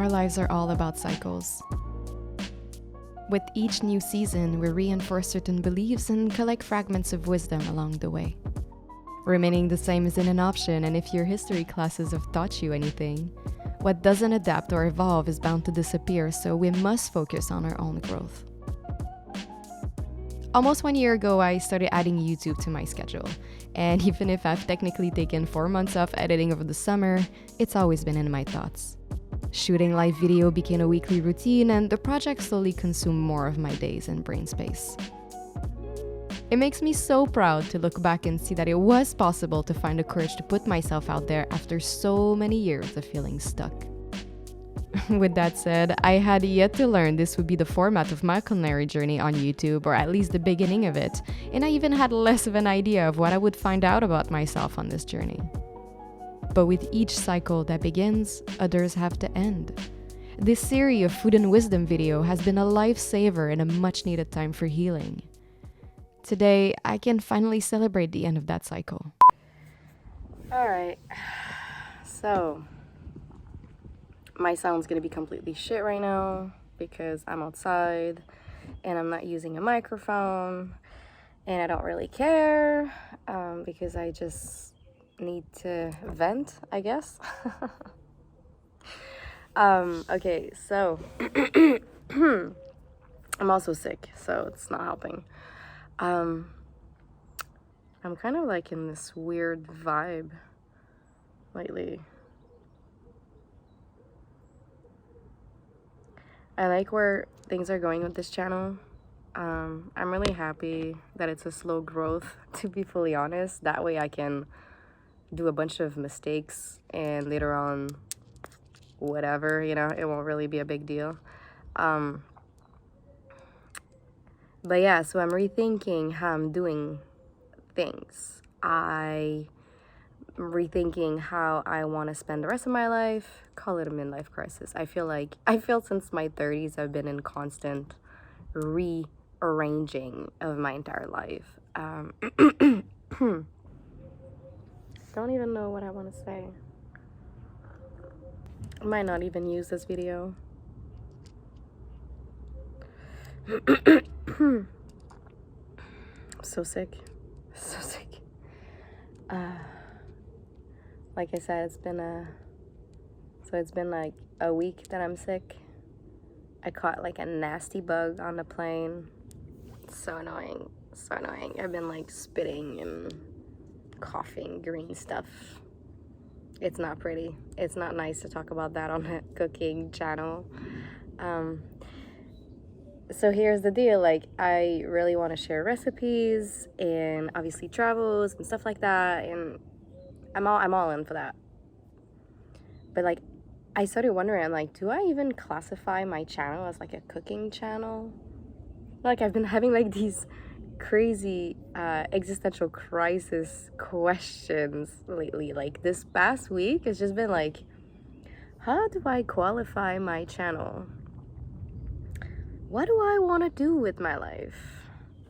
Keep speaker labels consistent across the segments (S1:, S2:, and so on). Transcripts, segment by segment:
S1: our lives are all about cycles. With each new season, we reinforce certain beliefs and collect fragments of wisdom along the way. Remaining the same isn't an option, and if your history classes have taught you anything, what doesn't adapt or evolve is bound to disappear, so we must focus on our own growth. Almost 1 year ago, I started adding YouTube to my schedule, and even if I've technically taken 4 months off editing over the summer, it's always been in my thoughts. Shooting live video became a weekly routine, and the project slowly consumed more of my days and brain space. It makes me so proud to look back and see that it was possible to find the courage to put myself out there after so many years of feeling stuck. With that said, I had yet to learn this would be the format of my culinary journey on YouTube, or at least the beginning of it, and I even had less of an idea of what I would find out about myself on this journey. But with each cycle that begins, others have to end. This series of food and wisdom video has been a lifesaver and a much needed time for healing. Today, I can finally celebrate the end of that cycle.
S2: Alright, so my sound's gonna be completely shit right now because I'm outside and I'm not using a microphone, and I don't really care because I just need to vent, I guess. Okay, so I'm also sick, so it's not helping. I'm kind of like in this weird vibe lately. I like where things are going with this channel. I'm really happy that it's a slow growth, to be fully honest. That way I can do a bunch of mistakes and later on, whatever, you know, it won't really be a big deal. But yeah, so I'm rethinking how I'm doing things. I'm rethinking how I want to spend the rest of my life. Call it a midlife crisis. I feel since my 30s I've been in constant rearranging of my entire life. Don't even know what I want to say. I might not even use this video. I'm so sick. So sick. Like I said, it's been like a week that I'm sick. I caught like a nasty bug on the plane. It's so annoying. So annoying. I've been like spitting and coughing green stuff. It's not pretty. It's not nice to talk about that on a cooking channel. So here's the deal, like I really want to share recipes and obviously travels and stuff like that, and I'm all in for that. But like I started wondering, I'm like, do I even classify my channel as like a cooking channel? Like I've been having like these crazy existential crisis questions lately. Like this past week it's just been like, how do I qualify my channel? What do I want to do with my life?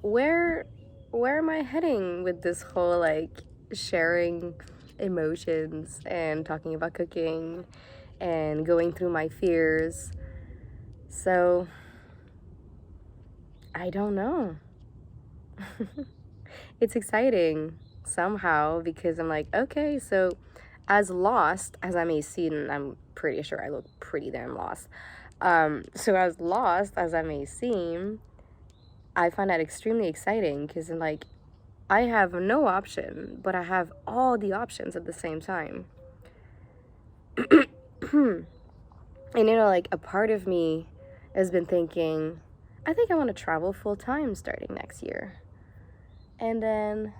S2: Where am I heading with this whole like sharing emotions and talking about cooking and going through my fears? So I don't know. It's exciting somehow because I'm like, okay, so as lost as I may seem, and I'm pretty sure I look pretty damn lost. So as lost as I may seem, I find that extremely exciting because I'm like, I have no option, but I have all the options at the same time. And you know, like a part of me has been thinking, I think I want to travel full time starting next year. And then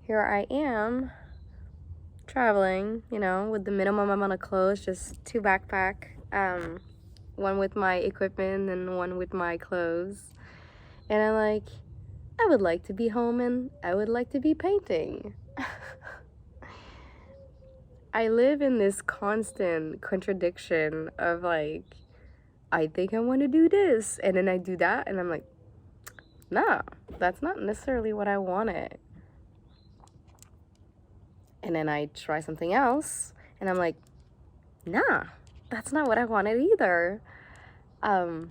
S2: here I am traveling, you know, with the minimum amount of clothes, just 2 backpack, one with my equipment and one with my clothes. And I'm like, I would like to be home and I would like to be painting. I live in this constant contradiction of like, I think I want to do this, and then I do that, and I'm like, nah, that's not necessarily what I wanted. And then I try something else, and I'm like, nah, that's not what I wanted either. So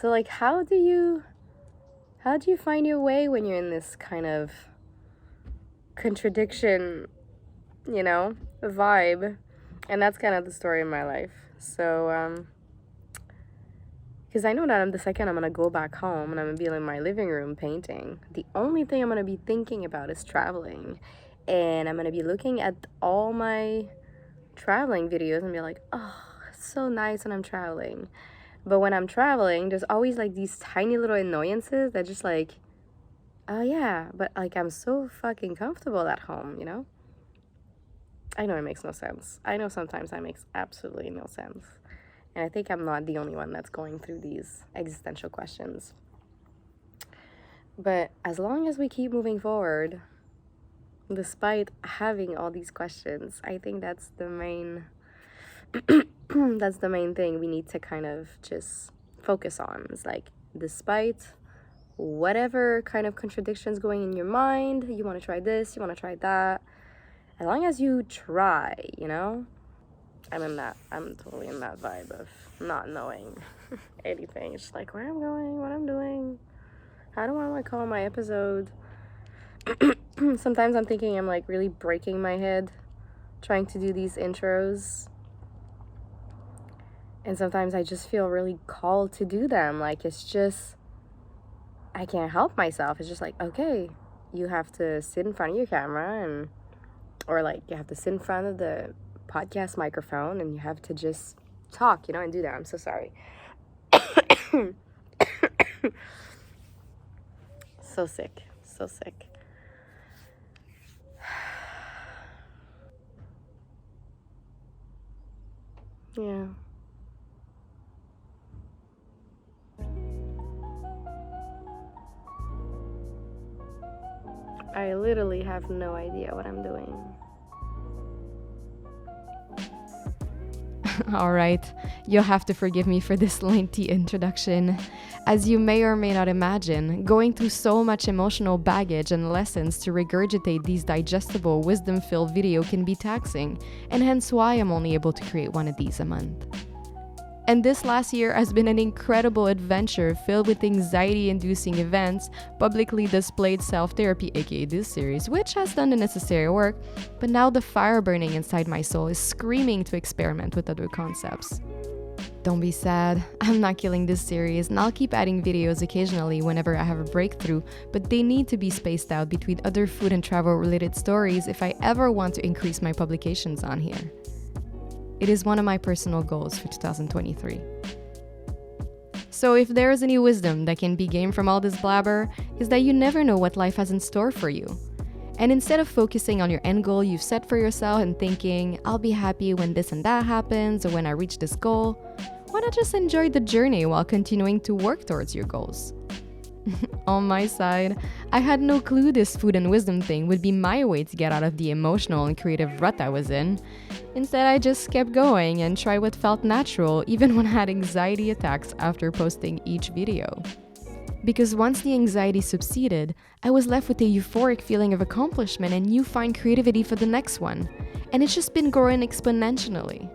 S2: like, how do you find your way when you're in this kind of contradiction, vibe? And that's kind of the story of my life. So, because I know that the second I'm gonna go back home and I'm gonna be in my living room painting, the only thing I'm gonna be thinking about is traveling. And I'm gonna be looking at all my traveling videos and be like, oh, it's so nice when I'm traveling. But when I'm traveling, there's always like these tiny little annoyances that just like, oh yeah, but like I'm so fucking comfortable at home, I know it makes no sense. I know sometimes that makes absolutely no sense. And I think I'm not the only one that's going through these existential questions. But as long as we keep moving forward, despite having all these questions, I think that's the main that's the main thing we need to kind of just focus on. It's like, despite whatever kind of contradictions going in your mind, you want to try this, you want to try that, as long as you try, I'm totally in that vibe of not knowing anything. It's just like, where I'm going, what I'm doing, how do I want to call my episode. Sometimes I'm thinking I'm like really breaking my head trying to do these intros, and sometimes I just feel really called to do them. Like, it's just, I can't help myself. It's just like, okay, you have to sit in front of your camera, or like you have to sit in front of the podcast microphone and you have to just talk, and do that. I'm so sorry. So sick. So sick. Yeah. I literally have no idea what I'm doing.
S1: Alright, you'll have to forgive me for this lengthy introduction. As you may or may not imagine, going through so much emotional baggage and lessons to regurgitate these digestible, wisdom-filled video can be taxing, and hence why I'm only able to create one of these a month. And this last year has been an incredible adventure filled with anxiety-inducing events, publicly displayed self-therapy, aka this series, which has done the necessary work, but now the fire burning inside my soul is screaming to experiment with other concepts. Don't be sad, I'm not killing this series, and I'll keep adding videos occasionally whenever I have a breakthrough, but they need to be spaced out between other food and travel related stories if I ever want to increase my publications on here. It is one of my personal goals for 2023. So if there is any wisdom that can be gained from all this blabber, is that you never know what life has in store for you. And instead of focusing on your end goal you've set for yourself and thinking, I'll be happy when this and that happens or when I reach this goal, why not just enjoy the journey while continuing to work towards your goals? On my side, I had no clue this food and wisdom thing would be my way to get out of the emotional and creative rut I was in. Instead, I just kept going and tried what felt natural, even when I had anxiety attacks after posting each video. Because once the anxiety subsided, I was left with a euphoric feeling of accomplishment and newfound creativity for the next one. And it's just been growing exponentially.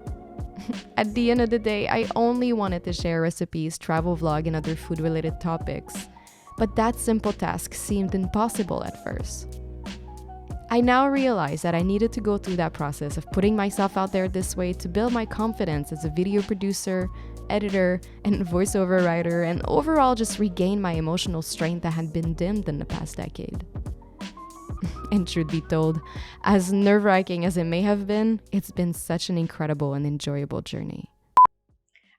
S1: At the end of the day, I only wanted to share recipes, travel vlog, and other food-related topics. But that simple task seemed impossible at first. I now realize that I needed to go through that process of putting myself out there this way to build my confidence as a video producer, editor, and voiceover writer, and overall just regain my emotional strength that had been dimmed in the past decade. And truth be told, as nerve-wracking as it may have been, it's been such an incredible and enjoyable journey.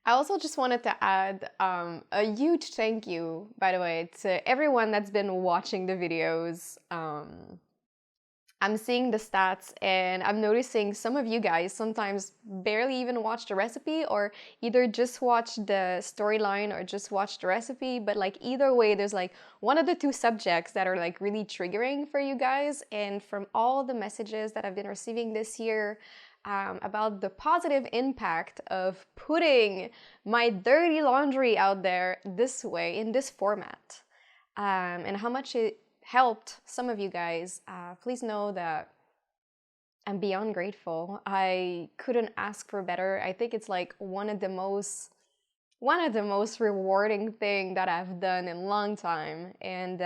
S1: I also just wanted to add a huge thank you, by the way, to everyone that's been watching the videos. I'm seeing the stats and I'm noticing some of you guys sometimes barely even watch the recipe, or either just watch the storyline or just watch the recipe. But like either way, there's like one of the two subjects that are like really triggering for you guys. And from all the messages that I've been receiving this year, about the positive impact of putting my dirty laundry out there this way, in this format, and how much it helped some of you guys, please know that I'm beyond grateful. I couldn't ask for better. I think it's like one of the most rewarding thing that I've done in a long time. And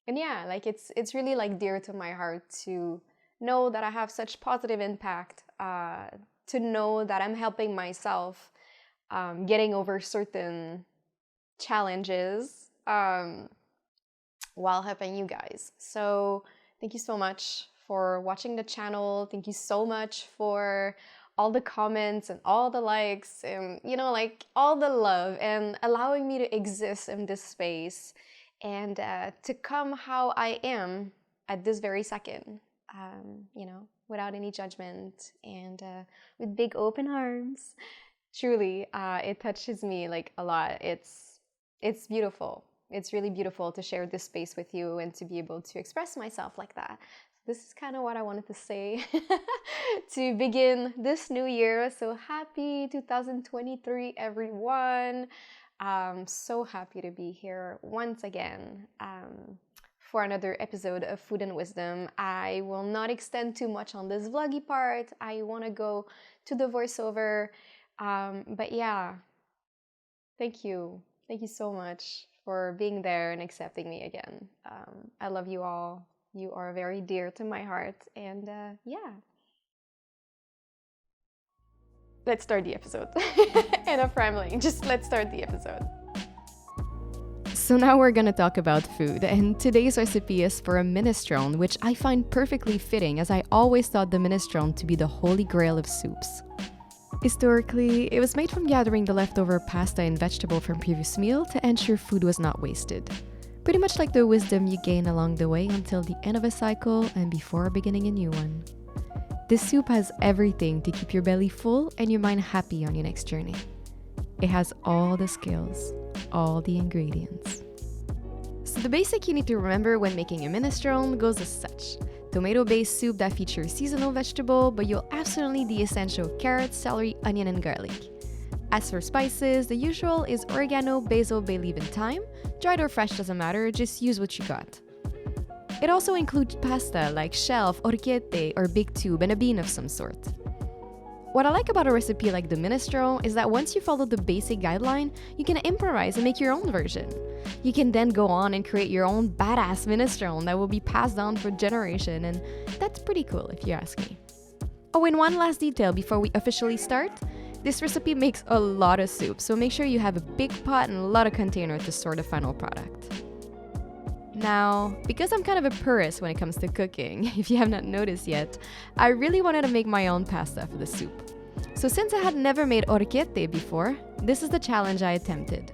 S1: yeah, like it's really like dear to my heart to know that I have such positive impact, to know that I'm helping myself getting over certain challenges while helping you guys. So thank you so much for watching the channel. Thank you so much for all the comments and all the likes and, you know, like all the love and allowing me to exist in this space and to come how I am at this very second, you know, without any judgment and with big open arms. Truly, it touches me like a lot. It's beautiful. It's really beautiful to share this space with you and to be able to express myself like that. This is kind of what I wanted to say to begin this new year. So happy 2023, everyone. I'm so happy to be here once again for another episode of Food and Wisdom. I will not extend too much on this vloggy part. I want to go to the voiceover. But yeah, thank you. Thank you so much for being there and accepting me again. I love you all. You are very dear to my heart. And yeah. Let's start the episode. Enough rambling. Just let's start the episode. So now we're gonna talk about food, and today's recipe is for a minestrone, which I find perfectly fitting as I always thought the minestrone to be the holy grail of soups. Historically, it was made from gathering the leftover pasta and vegetable from previous meal to ensure food was not wasted. Pretty much like the wisdom you gain along the way until the end of a cycle and before beginning a new one. This soup has everything to keep your belly full and your mind happy on your next journey. It has all the skills, all the ingredients. So the basic you need to remember when making a minestrone goes as such. Tomato-based soup that features seasonal vegetable, but you'll absolutely need the essential carrots, celery, onion, and garlic. As for spices, the usual is oregano, basil, bay leaf, and thyme. Dried or fresh doesn't matter, just use what you got. It also includes pasta like shelf, orecchiette, or big tube, and a bean of some sort. What I like about a recipe like the minestrone is that once you follow the basic guideline, you can improvise and make your own version. You can then go on and create your own badass minestrone that will be passed down for generation, and that's pretty cool if you ask me. Oh, and one last detail before we officially start. This recipe makes a lot of soup, so make sure you have a big pot and a lot of container to store the final product. Now, because I'm kind of a purist when it comes to cooking, if you have not noticed yet, I really wanted to make my own pasta for the soup. So since I had never made orecchiette before, this is the challenge I attempted.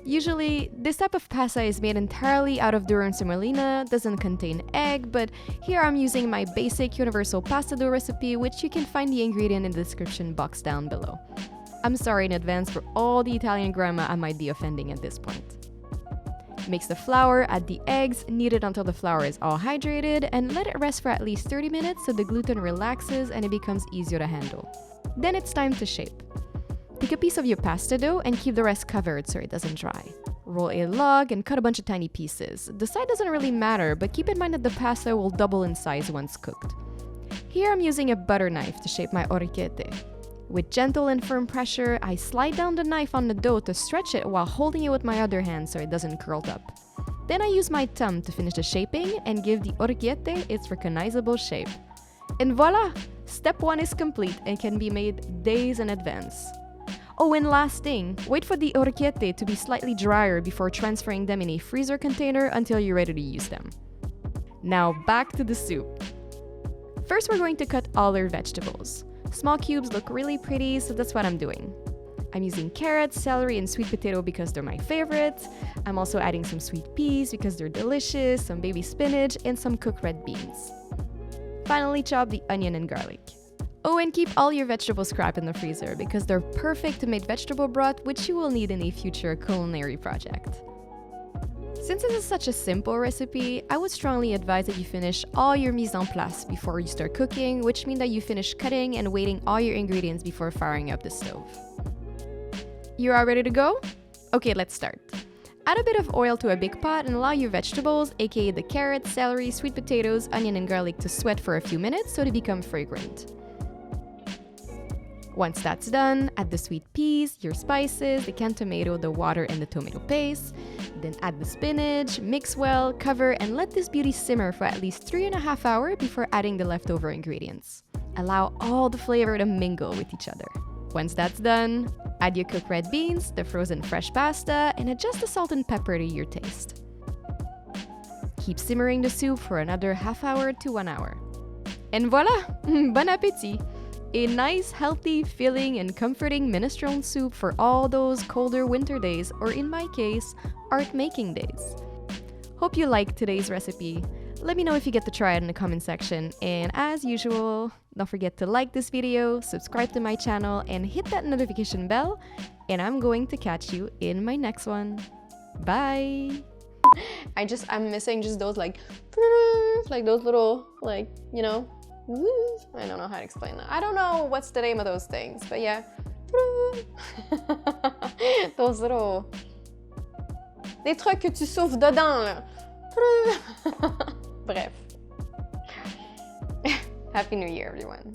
S1: Usually, this type of pasta is made entirely out of durum semolina, doesn't contain egg, but here I'm using my basic universal pasta dough recipe, which you can find the ingredient in the description box down below. I'm sorry in advance for all the Italian grandma I might be offending at this point. Mix the flour, add the eggs, knead it until the flour is all hydrated, and let it rest for at least 30 minutes so the gluten relaxes and it becomes easier to handle. Then it's time to shape. Pick a piece of your pasta dough and keep the rest covered so it doesn't dry. Roll a log and cut a bunch of tiny pieces. The size doesn't really matter, but keep in mind that the pasta will double in size once cooked. Here I'm using a butter knife to shape my orecchiette. With gentle and firm pressure, I slide down the knife on the dough to stretch it while holding it with my other hand so it doesn't curl up. Then I use my thumb to finish the shaping and give the orecchiette its recognizable shape. And voila! Step 1 is complete and can be made days in advance. Oh, and last thing, wait for the orecchiette to be slightly drier before transferring them in a freezer container until you're ready to use them. Now back to the soup. First, we're going to cut all our vegetables. Small cubes look really pretty, so that's what I'm doing. I'm using carrots, celery, and sweet potato because they're my favorites. I'm also adding some sweet peas because they're delicious, some baby spinach, and some cooked red beans. Finally, chop the onion and garlic. Oh, and keep all your vegetable scrap in the freezer because they're perfect to make vegetable broth, which you will need in a future culinary project. Since this is such a simple recipe, I would strongly advise that you finish all your mise en place before you start cooking, which means that you finish cutting and weighting all your ingredients before firing up the stove. You are ready to go? Okay, let's start. Add a bit of oil to a big pot and allow your vegetables, aka the carrots, celery, sweet potatoes, onion, and garlic to sweat for a few minutes so they become fragrant. Once that's done, add the sweet peas, your spices, the canned tomato, the water, and the tomato paste. Then add the spinach, mix well, cover, and let this beauty simmer for at least 3.5 hours before adding the leftover ingredients. Allow all the flavor to mingle with each other. Once that's done, add your cooked red beans, the frozen fresh pasta, and adjust the salt and pepper to your taste. Keep simmering the soup for another half hour to 1 hour. And voila! Bon appétit! A nice, healthy, filling, and comforting minestrone soup for all those colder winter days, or in my case, art-making days. Hope you liked today's recipe. Let me know if you get to try it in the comment section. And as usual, don't forget to like this video, subscribe to my channel, and hit that notification bell. And I'm going to catch you in my next one. Bye! I'm missing just those like those little, like, you know, I don't know how to explain that. I don't know what's the name of those things, but yeah. Those little... Des trucs que tu souffles dedans, là. Bref. Happy New Year, everyone.